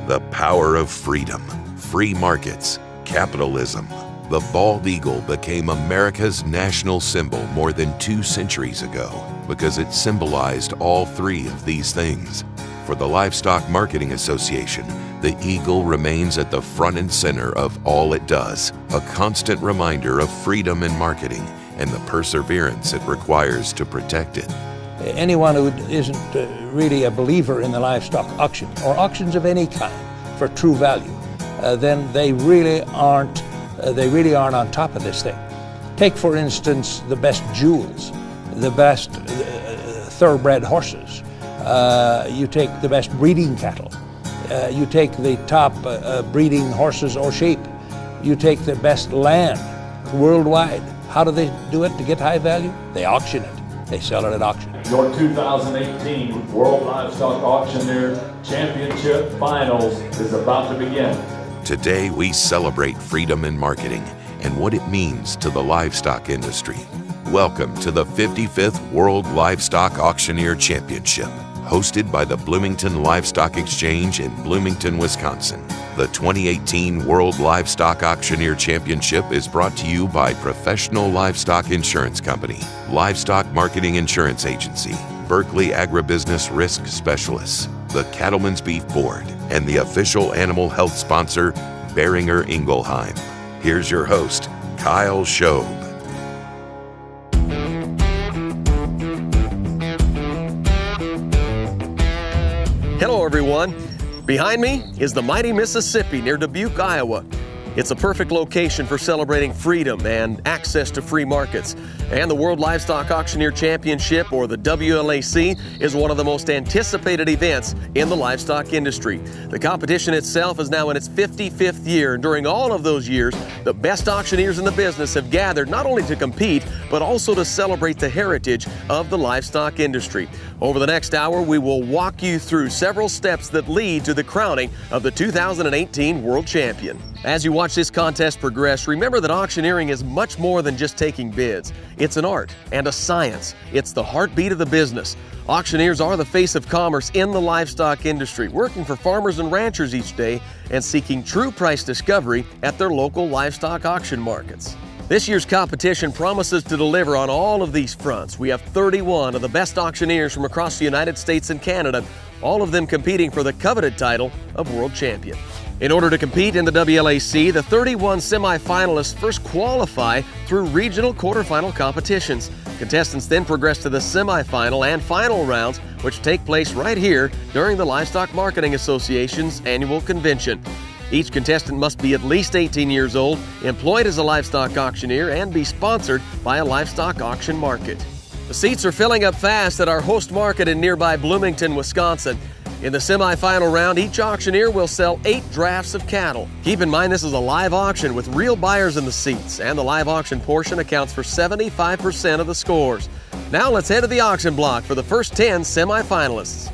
The power of freedom, free markets, capitalism. The bald eagle became America's national symbol more than 2 centuries ago because it symbolized all 3 of these things. For the Livestock Marketing Association, the eagle remains at the front and center of all it does, a constant reminder of freedom in marketing and the perseverance it requires to protect it. Anyone who isn't really a believer in the livestock auction, or auctions of any kind, for true value, then they really aren't on top of this thing. Take, for instance, the best jewels, the best thoroughbred horses. You take the best breeding cattle. You take the top breeding horses or sheep. You take the best land worldwide. How do they do it to get high value? They auction it. They sell it at auction. Your 2018 World Livestock Auctioneer Championship Finals is about to begin. Today we celebrate freedom in marketing and what it means to the livestock industry. Welcome to the 55th World Livestock Auctioneer Championship, hosted by the Bloomington Livestock Exchange in Bloomington, Wisconsin. The 2018 World Livestock Auctioneer Championship is brought to you by Professional Livestock Insurance Company, Livestock Marketing Insurance Agency, Berkeley Agribusiness Risk Specialists, the Cattlemen's Beef Board, and the official animal health sponsor, Boehringer Ingelheim. Here's your host, Kyle Shobe. Hello, everyone. Behind me is the mighty Mississippi near Dubuque, Iowa. It's a perfect location for celebrating freedom and access to free markets. And the World Livestock Auctioneer Championship, or the WLAC, is one of the most anticipated events in the livestock industry. The competition itself is now in its 55th year, and during all of those years, the best auctioneers in the business have gathered not only to compete, but also to celebrate the heritage of the livestock industry. Over the next hour, we will walk you through several steps that lead to the crowning of the 2018 World Champion. As you watch this contest progress, remember that auctioneering is much more than just taking bids. It's an art and a science. It's the heartbeat of the business. Auctioneers are the face of commerce in the livestock industry, working for farmers and ranchers each day and seeking true price discovery at their local livestock auction markets. This year's competition promises to deliver on all of these fronts. We have 31 of the best auctioneers from across the United States and Canada, all of them competing for the coveted title of World Champion. In order to compete in the WLAC, the 31 semifinalists first qualify through regional quarterfinal competitions. Contestants then progress to the semifinal and final rounds, which take place right here during the Livestock Marketing Association's annual convention. Each contestant must be at least 18 years old, employed as a livestock auctioneer, and be sponsored by a livestock auction market. The seats are filling up fast at our host market in nearby Bloomington, Wisconsin. In the semifinal round, each auctioneer will sell 8 drafts of cattle. Keep in mind this is a live auction with real buyers in the seats, and the live auction portion accounts for 75% of the scores. Now let's head to the auction block for the first 10 semifinalists.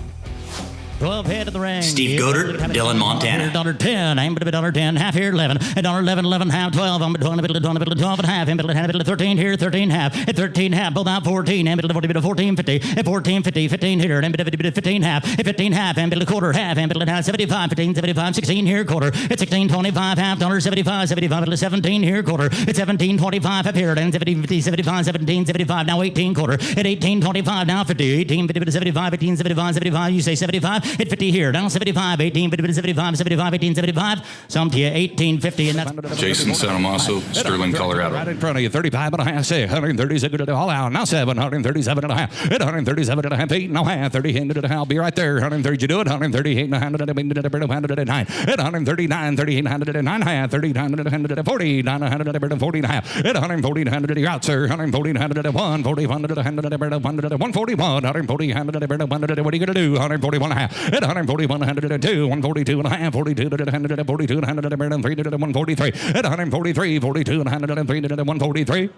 12 head of the ring. Steve Goddard, Dillon, Montana. $10, I'm $10, half here, 11, $11, 11, half, 12, I'm $12 and half, I'm $12, 13 here, 13 half, at 13 half, both out 14, I'm $14, 50, at 14, 50, 15 here, I'm 15 half, at 15 half, I'm quarter, half, I'm 75, 15, 75, 16 here, quarter, at 16, 25, half, $75, 75, 17 here, quarter, at 17, 25, half here, and 70, 50, 75, 17, 75, now 18, quarter, at 18, 25, now 50, 18, 50, 75, 18, 75, 75, you say 75, at 50 here, now 75, 18, 50, 75, 75, 18, 75, some to you, 18, 50, and that's... Jason San Amaso, Sterling, Colorado. Right in front of you, 35 and a half, say 137 all out, now 737 and a half, 137 and a half, 8 and a half, 30 and a half, be right there, 130, you do it, 138 and a half, 109, 139, 38 and a half, 39 and a half, 40, 140 and a half, 140 and you're out, sir, 140 and 140, 141, 140, what are you going to do, 141 and a half, 141, 102, 142 and a half, 42, 142, 103, 143, 143, 42, 103, 143.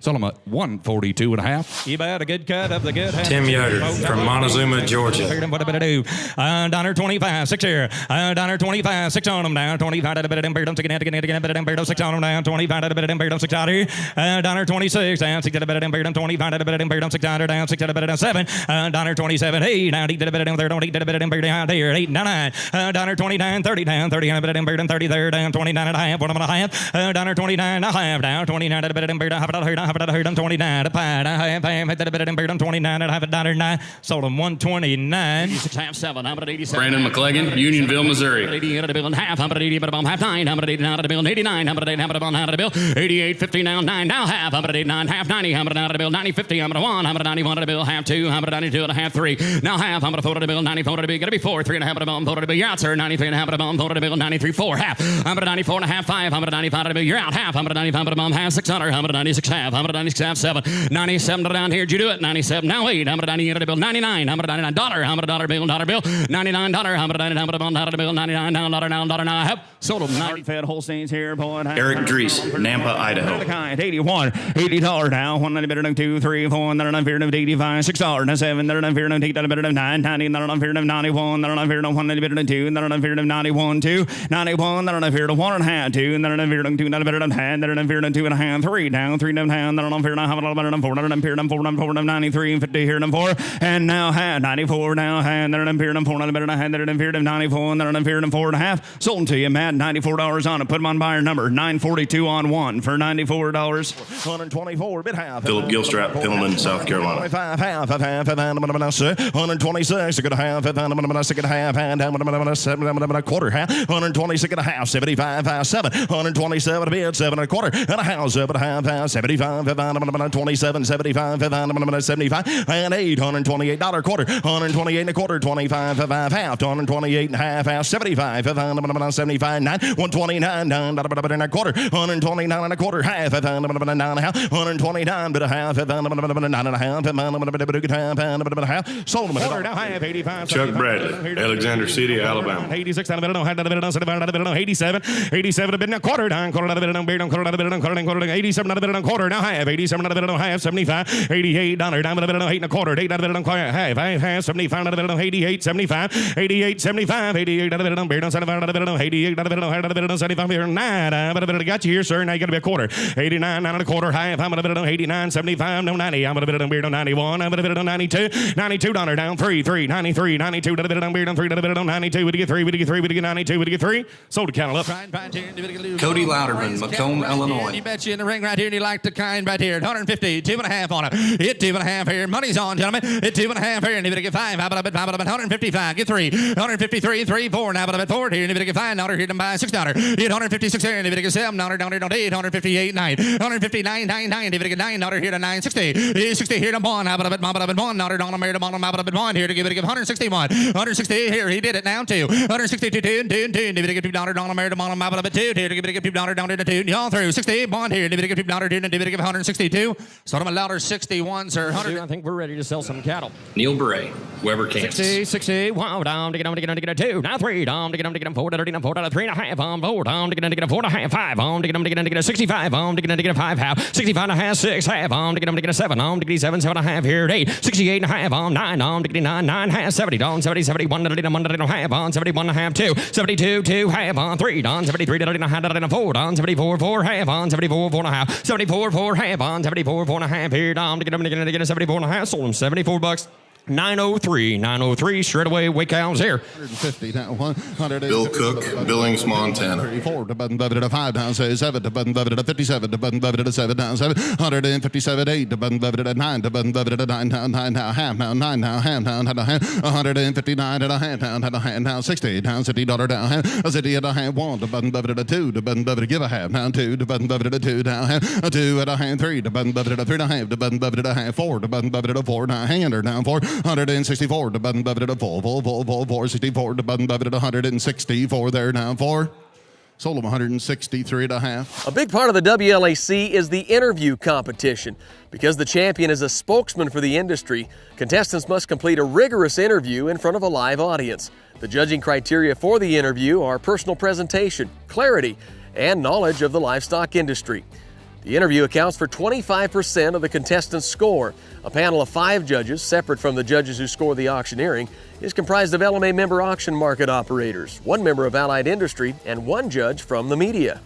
Sold him at 142 and a half. You bet a good cut of the good. Tim Yoder from Montezuma, Georgia. What about do? $1.25, 6 here. $1.25, 6 on them down. 25 at a bit of them. 6 on them down. 25 at a bit of them. 6 out here. $1.26 down. 6 at a bit of them. 25 at a bit of them. 6 out down. 6 at a bit of 7. $1.27. Hey, down. 8 at a bit of them. Don't eat at a bit of them. Out there. 8 9. $1.29. 30 down. 30 at a bit of them. 30 there down. 29 and a half. 1 and a half. $1.29 and a half down. 29 at a bit of them. Half a heard them 29 a pie. I have hit that a bit of them 29 and a half $1.09. Sold them 129. 7. Brandon McClegan, Unionville, Missouri. 80 at a bill and half. 180 but about half 9. 180 out of the bill. 89. 180 half about out of the bill. 88 50 now 9 now half. 189 half 90. 100 out of the bill. 90 50. 101. 191 at the bill. Half 2. 192 and a half 3. Now half. 104 at the bill. 94 at the bill. Gotta be 4. 3 and a half at the bill. 4 at the bill. You're out, sir. 93 and a half at the bill. 4 at the bill. 93 4 half. 194 and a half 5. 195 at the bill. You're out half. 195 at the bill. Half 600. 196 half. 196 half 7. 97 down here. Did you do it? 97. Now 8. 198 at the bill. 99. $199. $100 bill. $1 bill. $99. $199 bill. $99 $1 now. Have sold them. 90 fed Holsteins here. Boy. Eric Dries, Nampa, Idaho. 81. $80 now. 190 2 3 4. 85. $6 7. 8 9. 90. 91. 192. 91 2. 91. 1 and a half 2. 2 and a half 3 down 3 down 93 50 here and 4 and now had 94 now had 94 and a half sold to you Matt $94 on it. Put them on buyer number 942 on 1 for $94. 124 bid half. Philip Gilstrap, Pillman, South Carolina. 126 a good half second half and a quarter half 126 and a half 75 7 127 a bid 7 and a quarter and a half 75 27 75 75 and $828 quarter 128 and a quarter 25 half 128 and a half 75 75 9 129 and a quarter 129 and a quarter half 9 and a half 129 but a half 9 and a half sold them quarter now half 85 Chuck Bradley, Alexander City, Alabama. 86 87 87 a bit a quarter down quarter 87 a quarter now half 87 half 75 88 down 8 and a quarter 8 half 75 88 75 88 75 88 75 here 9 got you here sir now you got to be a quarter 89 9 and a quarter half 89 75 no 90 I'm going to be 91 I'm going to be 92 92 down 3 93 92 92 would you get 3 would you get 3 would you get 92 would you get 3 sold to Cantaloupe. Cody Louderman, Macomb, Illinois. You bet you in the ring right here and you like the kind right here 150 2 and a half on it hit 2 and a half here money's on gentlemen hit 2 and a half here and you better get 5 how about 155 get 3 153 3 4 now about 4 here and you better get $5 here to buy $6 hit 156 here and you better get $7 down 8 158 9 159 9 you better get $9 here to 960 60 here to 1 how about $1 on a merit on about 1 here to give it 161 160 here he did it now 2 162 2 you better get $2 on a merit on about 2 here to give it $2 down to 2 y'all through 60 1 here you better get $2 here and you better get 162 so I'm a louder 61 sir 100 I think we're ready to sell some cattle. Neil Bray, Weber, Kansas. 60 wow down to get 2 now 3 down to get 4 to 4 to 3 and a half on 4 down to get 4 and a half 5 on to get 65 on to get 5 half 65 and a half 6 half on to get 7 on to get 7 7 and a half here at 8 68 and a half on 9 on to get 9 half 70 down 70 71 to get 1 and a half on 71 and a half 2 72 2 half on 3 down 73 to get 4 down 74 4 half on 74 4 and a half 74 4 half on 74 4 and a half here down to get 74 and a half sold them $74 903 straight away wake cows here 150 down 100 Bill Cook, Billings, Montana. 34 to button button to 5 down 7 to button button to 57 to button button to 7 down 7 157 8 to button button to 9 to button button to 9 down 9 now half now 9 now half down 159 and a half down now 60 down $60 down half a city and a half 1 to button button to 2 to button button to give a half down 2 to button button to 2 down half a 2 and a half 3 to button button to 3 and a half to button button to half 4 to button button to 4 now hander down 4 164 to button button to 4 64 to button button to 164 there now 4 sold them 163 and a half. A big part of the WLAC is the interview competition. Because the champion is a spokesman for the industry, contestants must complete a rigorous interview in front of a live audience. The judging criteria for the interview are personal presentation, clarity, and knowledge of the livestock industry. The interview accounts for 25% of the contestants' score. A panel of 5 judges, separate from the judges who score the auctioneering, is comprised of LMA member auction market operators, 1 member of Allied Industry, and 1 judge from the media.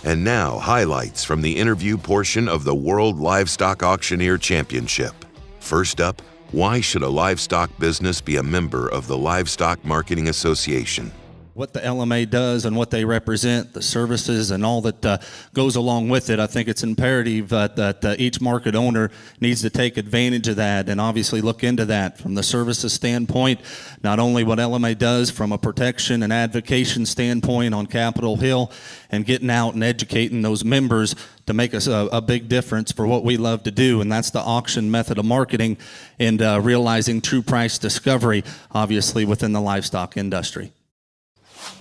And now, highlights from the interview portion of the World Livestock Auctioneer Championship. First up, why should a livestock business be a member of the Livestock Marketing Association? What the LMA does and what they represent, the services and all that goes along with it, I think it's imperative that each market owner needs to take advantage of that and obviously look into that from the services standpoint, not only what LMA does from a protection and advocacy standpoint on Capitol Hill and getting out and educating those members to make us a big difference for what we love to do, and that's the auction method of marketing and realizing true price discovery, obviously within the livestock industry.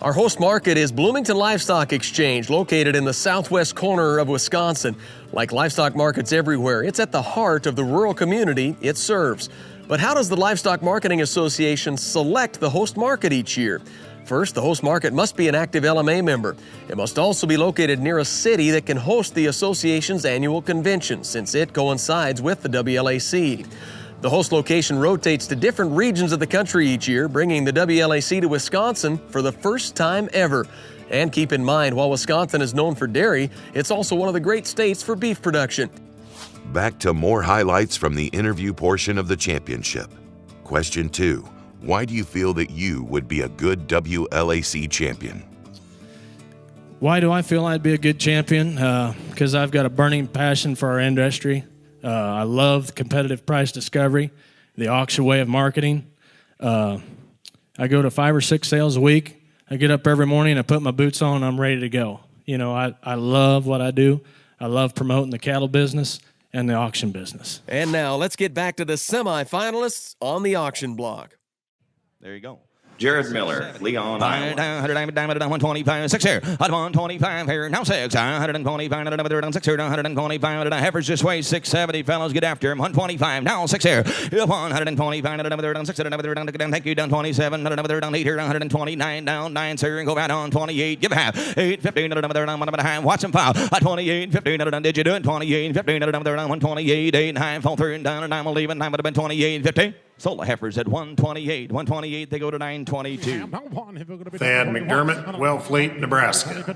Our host market is Bloomington Livestock Exchange, located in the southwest corner of Wisconsin. Like livestock markets everywhere, it's at the heart of the rural community it serves. But how does the Livestock Marketing Association select the host market each year? First, the host market must be an active LMA member. It must also be located near a city that can host the association's annual convention, since it coincides with the WLAC. The host location rotates to different regions of the country each year, bringing the WLAC to Wisconsin for the first time ever. And keep in mind, while Wisconsin is known for dairy, it's also one of the great states for beef production. Back to more highlights from the interview portion of the championship. Question 2. Why do you feel that you would be a good WLAC champion? Why do I feel I'd be a good champion? Because I've got a burning passion for our industry. I love competitive price discovery, the auction way of marketing. I go to 5 or 6 sales a week. I get up every morning, I put my boots on, and I'm ready to go. You know, I love what I do. I love promoting the cattle business and the auction business. And now let's get back to the semifinalists on the auction block. There you go. Jared Miller, Leon, Iowa. 125, 6 here. 125 here. Now 6. 125, 6 here. 125. Heifers this way. 670. Fellows get after him. 125. Now 6 here. 125. 6 here. Thank you. Down 27. 8 here. 129. Down 9. Sir. Go back on 28. Give a half. 815. Watch him foul. 28. 15. Did you do it? 28. 15. 128. 8 high. Fall through and down. And I'm leaving. 9 would have been 28. 50. Sold the heifers at 128. 128, they go to 922. Thad McDermott, Wellfleet, Nebraska.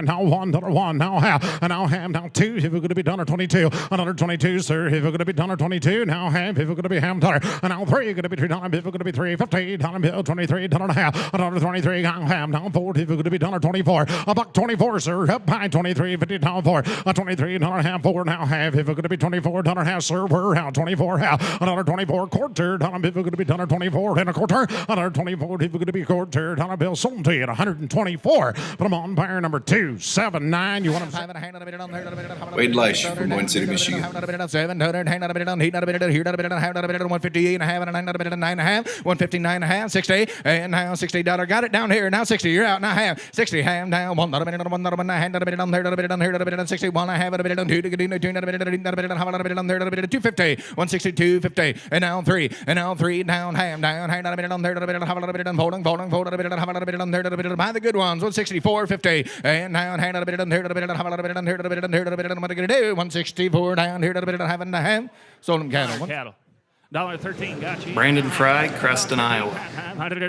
Now 1, now half, now ham, now 2. If we're going to be done or 22, another 22, sir. If we're going to be done or 22, now ham. If we're going to be ham, dollar, and now 3. Going to be $3. If we're going to be 3.50, $1 23, $1.5, another 23. Now ham, now 4. If we're going to be done or 24, $1.24, sir. Up high 23, 50 down 4, 23, $1.5, 4. Now half. If we're going to be 24, $1.5, sir. We're out 24 half, another 24 quarter. $1 if we're going to be done at 24 and a quarter, another 24 if we're going to be quarter. $1 bill sold to you at 124. Put them on pair number 279. You want to have a hand on it on there? Wade Leish from Wayne City, Michigan. 700, hang on a bit on heat, not a bit on here, not a bit on half, not a bit on 158 and a half, and a 9, not a bit on 9 and a half, 159 and a half, 60, and now $60. Got it down here. Now 60. You're out. Now half 60. Ham down 1, not a minute on 1, not a minute, hand, not a bit on there, not a bit on here, not a bit on 61. I have it a bit on 2, to get in 2, not a bit on 2, not a bit on how, not a bit on there, not a bit on 250, 162, 50, and now 3, and now 3 down, ham down, hang on a minute on there, not a bit on how, not a bit on folding, a bit on how, not a bit on there, not a bit on buy the good ones, 164, 50, and now hang on a bit on there, not a bit on how, not a bit on there, not a bit on there, not a bit on what I gotta do, 164 down here, not a bit on having the ham, sold them cattle. $1.13 got you. Brandon Fry, Creston, Iowa.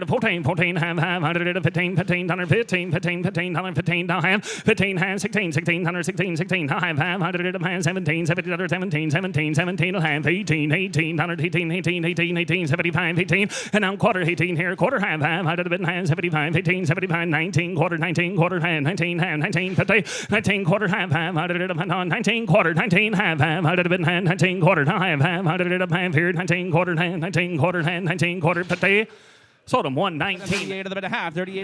14, 15, ham, 115, 15, $15, 15, ham, 15, ham, 16, 16, 116, 16, ham, 100, ham, 17, $70, 17, 17, 17, ham, 18, 18, 118, 18, 18, 18, 75, 18, and now quarter 18 here, quarter ham, 100, ham, 75, 18, 75, 19, quarter ham, 19, ham, 19, 50, 19, quarter ham, 100, 19, quarter, 19, ham, 100, ham, 19, quarter, ham, 100, ham, period, 19 quarter hand, 19 quarter hand, 19 quarter pate. Sold him 119.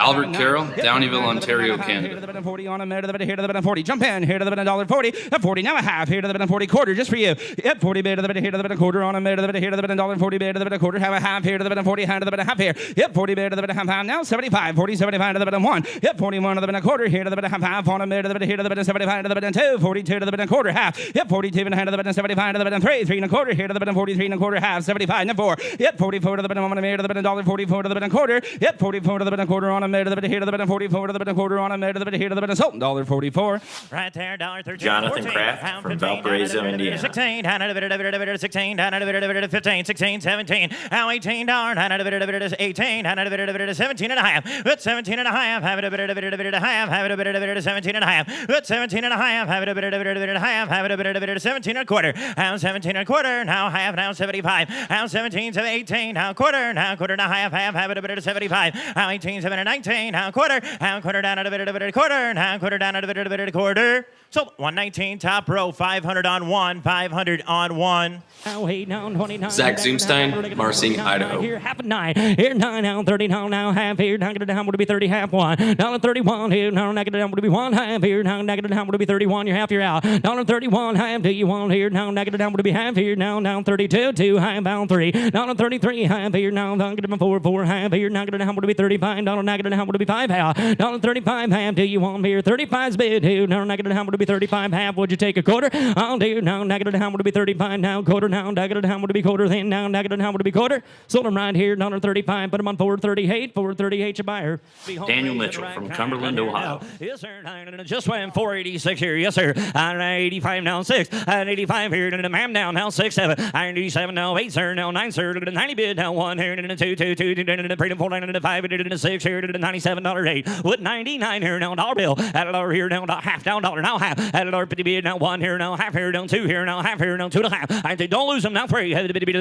Albert Carroll, Downeyville, Ontario, Canada. 40 on a minute, here to the bit of 40. Jump in, here to the bit of $1.40. At 40, now a half, here to the bit of 40 quarter, just for you. At 40 bit to the bit, here to the bit of quarter on a minute, here to the bit of $1.40, bit to the bit of quarter, have a half, here to the bit of 40, hand to the bit of half here. Yep, 40 bit to the bit of half, now 75, 40, 75 to the bit of 1. Yep, 41 to the bit of quarter, here to the bit of half, on a minute, to the bit, here to the bit of 75 to the bit of 2, 42 to the bit of quarter, half. Yep, 42 and a hand to the bit of 75 to the bit of 3, 3 and a quarter, here to the bit of 43 and a quarter, half, 75 and a 4. Yep, 44 to the bit of 1 to the bit of $1.44 to the bit and quarter. Hit 44 to the bit and quarter on a mid to the bit of hit to the bit and 44 to the bit and quarter on a mid to the bit of hit to the bit and sold. $1.44. Right there, $13. Jonathan Kraft from Valparaiso, Indiana. 16, down at a bit of 16, down at a bit of 15, 16, 17, now $18, down at a bit of 18, down at a bit of 17 and a half. Put 17 and a half, have it a bit of a half, have it a bit of 17 and a half. Put 17 and a half, have it a bit of a half, have it a bit of 17 and a quarter. Now 17 and a quarter, now half, now 75. Now 17 to 18, now quarter and a half, have it a bit of 75. Now 18, 7 and 19, now quarter down at a bit of a quarter, now quarter down at a bit of a quarter. So 119 top row, 500 on one, 500 on one. Zach Zoomstein, Marsing, Idaho. Here, half a nine. Here, 9 now, 30 now, half here. Knock it down, would be 30, half one. $1.31 here, now knock it down, would be one, half here. Now knock it down, would be 31, you're half, you're out. $1.31, half, do you want here? Now knock it down, would be half here. Now 32, 2, half, bound 3. $33, half here. Now knock it down, 4, half here. Knock it down, would be 35. Knock it down, would be 5, half. $35, half, do you want here? 35's bid here. Now knock it down, would be 35, half. Would you take a quarter? I'll do. Now knock it down, would be 35. Now quarter. Now knock it down, would be quarter. Then now knock it down, would be quarter. Sold them right here. $35. Put them on 438. 438 your buyer. Daniel Mitchell from Cumberland, Ohio. Yes, sir. Just went 486 here. Yes, sir. 85 now 6. 85 here. Ma'am down now 6 7. 87 now 8 sir. Now 9 sir. 90 bid now 1 here. 2 2 2 freedom 4 5 6 here. $97 8. With 99 here now dollar bill. At a dollar here now half down dollar now half. At a dollar 50 bid now 1 here now half here down 2 here now half here down 2 and a half. I say don't lose them now 3. Had to be 3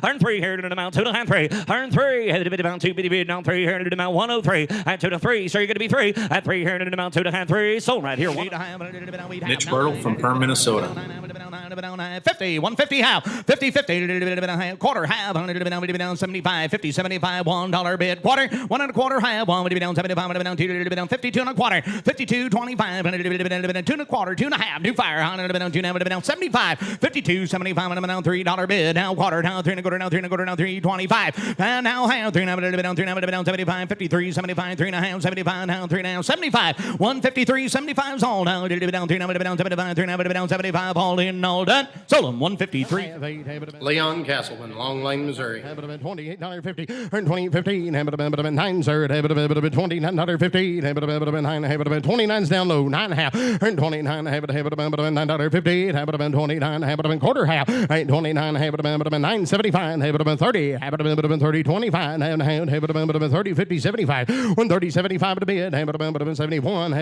earn 3 here to the amount 2 and a half 3. Earn 3 had to be about 2 bid now 3 here to the amount 103. At 2 to 3 so you're gonna be 3 at 3 here to the amount 2 and a half 3. Sold right here. Mitch Bertle from Perm, Minnesota. 50, 150 half, 50, 50, quarter half, 75, 50, 75, $1 bid, quarter, 1 and a quarter half, 1 would be down 75, would be down 2, down 52 and a quarter, 52, 25, 2 and a quarter, 2 and a half, new fire, 100 down 2 now would be down 75, 52, 75, would be down $3 bid, now quarter, now 3 and a quarter, now 3 and a quarter, now 325, and now half, 3 now would be down 3 now would be down 75, 53, 75, 3 and a half, 75, now 3 now 75, 153, 75 is all now, would be down 3 now would be down 75, 3 now would be down 75, all in, all done. Sold them 153. Leon Castleman, Long Lane, Missouri. $28.50. Earn 20.15. 9 sir. $29.50. 29's down low. 9.5. Earn 29. $9.50. 29. Quarter half. 29. 9.75. 30. 30. 25. 30. 50. 75. 130. 75 to bid. 71.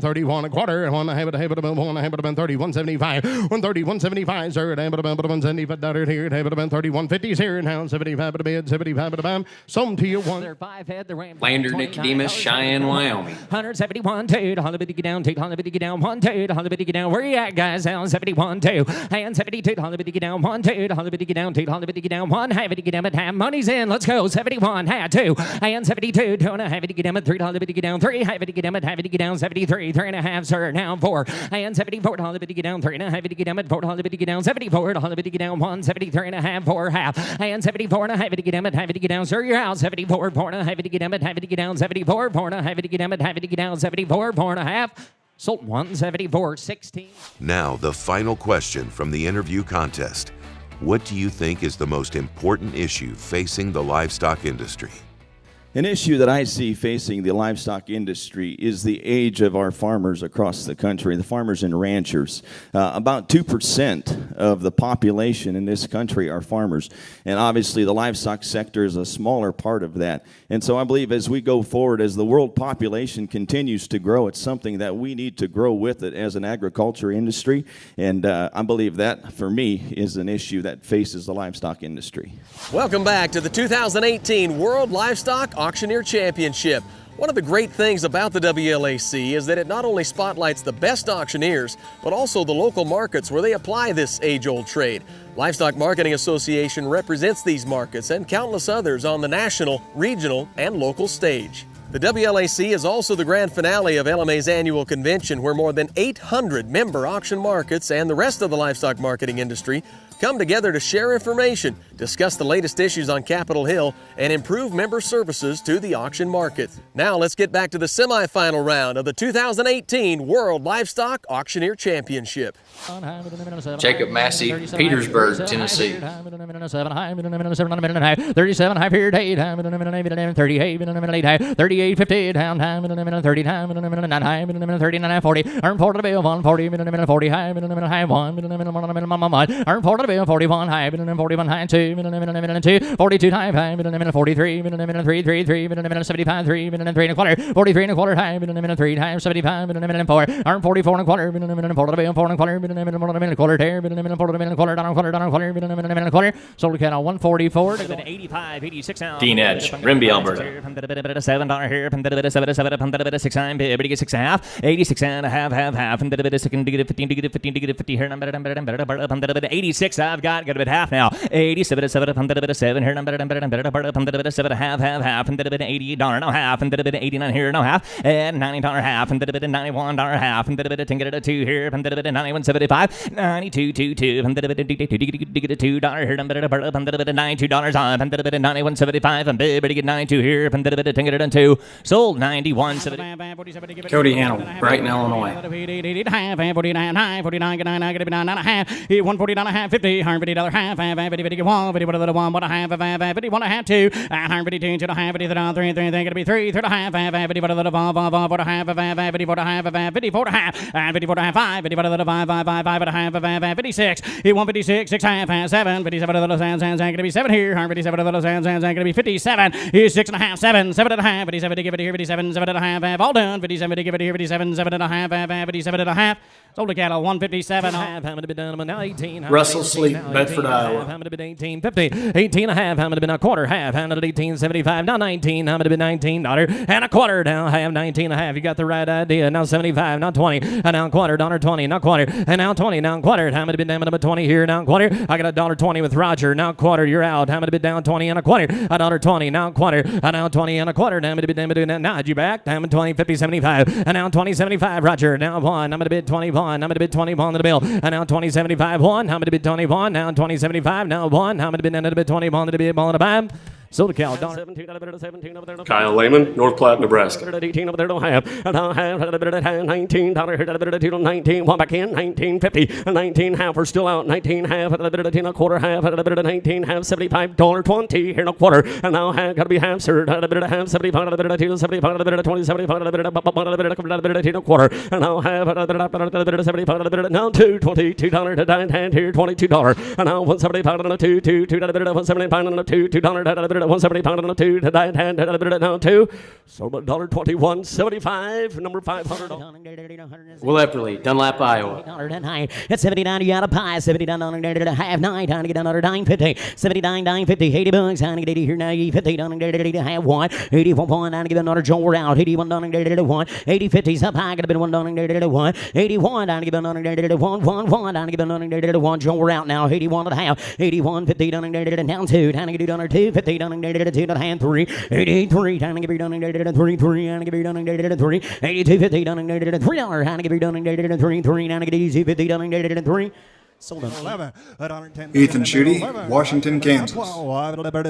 31 a quarter. 130. 175. 130. 175 sir. 175 here. 31.50 here. Now 75 to bid. 75 to bum. Some to you one. Lander Nicodemus, Cheyenne, Wyoming. 171 2. 150 down. 150 down. 1 2. 150 down. Where you at, guys? Down 71 2. And 72. 150 down. 1 2. 150 down. 150 down. 1 150 down. But half money's in. Let's go. 71 had 2. And 72. 2 and a half down. 3 150 down. 3 150 down. 150 down. 73. 3 and a half sir. Now 4. And 74. 150 down. 3 and a half down. 4 150 down. 74. 150 down. 173 and a half 4 half. And 74 and a half down. Sir, you're out. 74. 4 and a half down. 74. 4 and a half down. 74. 4 and a half. Sold 174 16. Now, the final question from the interview contest. What do you think is the most important issue facing the livestock industry? An issue that I see facing the livestock industry is the age of our farmers across the country, the farmers and ranchers. About 2% of the population in this country are farmers, and obviously the livestock sector is a smaller part of that. And so I believe as we go forward, as the world population continues to grow, it's something that we need to grow with it as an agriculture industry, and I believe that, for me, is an issue that faces the livestock industry. Welcome back to the 2018 World Livestock Auctioneer Championship. One of the great things about the WLAC is that it not only spotlights the best auctioneers, but also the local markets where they apply this age-old trade. Livestock Marketing Association represents these markets and countless others on the national, regional, and local stage. The WLAC is also the grand finale of LMA's annual convention, where more than 800 member auction markets and the rest of the livestock marketing industry come together to share information, discuss the latest issues on Capitol Hill, and improve member services to the auction market. Now let's get back to the semifinal round of the 2018 World Livestock Auctioneer Championship. Jacob Massey, Petersburg, Tennessee. 37 high here, 38, 38, 38, 50, down, 30, 39, 40, earn 40 to bill, 140, 40 high, 1, earn 40 to bill, 41 high, 41 high, 2, 42 high, 43, 75, 3, 3 and a quarter, 43 and a quarter high, 3 high, 75, 4, earn 44 and a quarter, 4 and a quarter, 4 and a quarter, tear, 4 and a quarter, down a quarter, a quarter, sold a cat on 144, 85, 86 out. Dean Edge, Rimby, Alberta. $7 here, 6 time, 6 and a half, 86 and a half, and 15 here, 86 I've got a bit half now, 87 7 here, 7 half, and $80 no half, and $89 here no half, and $90 half, and $91 half, and $10 2 here, and $91.75, 92 and $2 here, and $92 on, and $91.75, and get 92 here, and $10 2, sold 91.75. Cody Hannell, Brighton, Illinois. 49 high, 49 get 9, get 9 and a half, $149 half, $50, $150 half, $50 1, what a half, 51 and a half, 2, $152 to the half, 53 gonna be 3, 3 and a half, 54 to the 5, 4 to half, 54 to half, 54 to half, 54 to half, 5, 54 to the 5 and a half, 56, 156, 6 half, 7, 57 to the sands, gonna be 7 here, 157 to the sands, gonna be 57, 6 and a half, 7, 7 and a half, 57 to give it here, 57, 7 and a half, all done, 57 to give it here, 57, 7 and a half, 57 and a half, sold a cattle 157 half, how many been done, 18, Russell Sleep, Bedford, Iowa. How many been 18, 50, 18 and a half, how many been a quarter half, how many 18.75, now 19, how many been $19 and a quarter, now have 19 and a half, you got the right idea, now 75, now 20, and now quarter, $1.20, now quarter, and now 20, now quarter, how many been down 20 here, now quarter, I got $1.20 with Roger, now quarter, you're out, how many been down 20 and a quarter, $1.20, now quarter, and now 20 and a quarter, how many been down, now you back, down 20, 50, 75, and now 20, 75, Roger, now 1, I'm gonna bid 21, I'm gonna bid 21 to the bill, and now 20, 75, 1, how many bid 21, now 20, 75, now 1, how many been down to the bid 21 to the bid, ball in the bam. Sold a cow, $17. Kyle Lehman, North Platte, Nebraska. 18 over there don't have. $19 to 19. One back in. 19.50. 19 half. We're still out. 19 half. A quarter half. 19 half. $75.20 here in a quarter. And now half got to be half, sir. Half 75. 75. 20. 75. A quarter. And now half. 75. Now $22 to 9 hand here. $22. And now 175 and a 2. 175 and a 2. $2. 170 pound on a 2 to 9 hand now 2. So $1.21.75 number 500. Will Epperly, Dunlap, Iowa. It's 79 you got a pie, 79 a half, 9 time to get another 950, 79 950, 80 bucks, time to get 80 here now, 50 down to have 1, 81 point, time to get another Joel out, 81 down to 1, 80 50s up high, got to be 1 down to 1, 81 down to get another 1 down to get another 1, Joel out now, 81 and a half, 81 50 down down 2, time to get another 2, 50 down to 2 and 3, 83 time to get down to 3, 3 and get down to 3, 82 50 down to $3, time to get down to 3, 3 down to get easy 50 down to 3. Sold 11. Ethan Schutte, Washington, Kansas. 12, 11,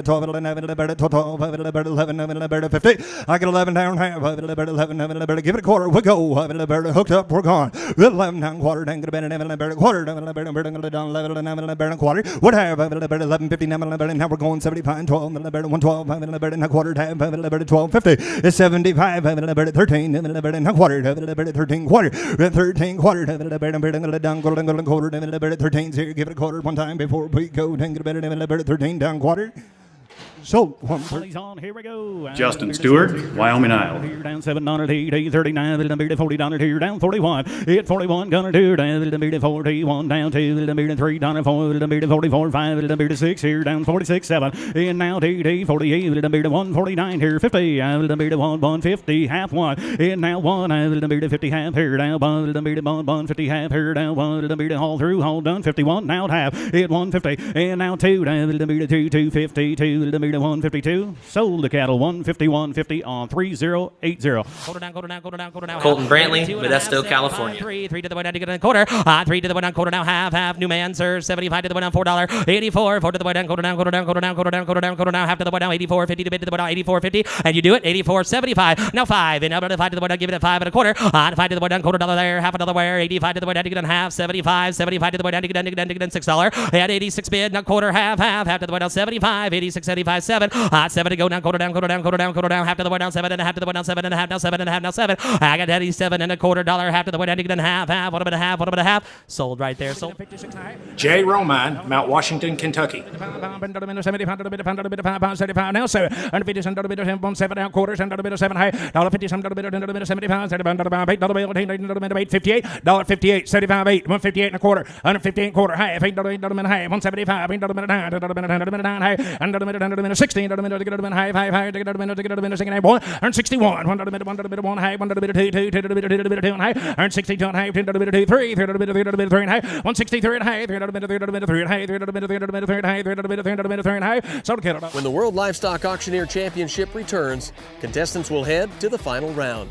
50. I get 11 down half. 11, give it a quarter. We go. Hooked up. We're gone. 11 down quarter. Then get a quarter. Down 11 quarter. What have 11 50 now we're going 75 12 112 and a quarter time 12 50. It's 75 13 and a quarter 13 quarter 13 quarter down quarter 13's here, give it a quarter one time before we go. Then get a better 13 down quarter. Sold. On. Here we go. Justin Stewart, Wyoming, Isle. Here down $7, 39, $40 here down 41. Hit 41, gonna do down 41 down to $3, 4, 44, 5, 6 here down 46, 7. And now DD 48, 149 here 50, 150 half 1. And now 1, 50 half here down 1, 50 half here down 1, all through, all done 51 now half. Hit 150 and now 2, 250 2. to 152. Sold the cattle 151.50 on 3080. Go down. Colton Brantley, Modesto, California. 3 to the way down to get in a quarter. 3 to the way down, quarter down, half. New man, sir. 75 to the way down, $4. 84. 4 to the way down, quarter down. Half to the way down, 84. 50 to bid to the way down, 84.50. And you do it, 84.75. Now 5. And up to 5 to the way down, give it a 5 and a quarter. 5 to the way down, $quarter there. Half another where. 85 to the way down to get in half. 75 to the way down to get in $6. And 86 bid, not quarter, half to the way down, 75. 86, 75, 7. 7 to go down, quarter down. Half to the way down, 7 and a half to the way down, 7 and a half, now 7 and a half, now 7. I got 87 and a quarter $1. Half to the way down to get in half. What about a half? Sold right there. Sold. Jay Roman, Mount Washington, Kentucky. Now, sir. And 50 cents, $1.7 down quarters, and $7 high. $1.50 some $75, $8, 58, $58, 75, 8, 158 and a quarter, 158 and quarter high, $8 high, 175, $8 high, and $16, high, second boy, and 61, $1 high, $1 high, and 62 high, $3, $3 high, 163 high, $3 high, so When the World Livestock Auctioneer Championship returns, contestants will head to the final round.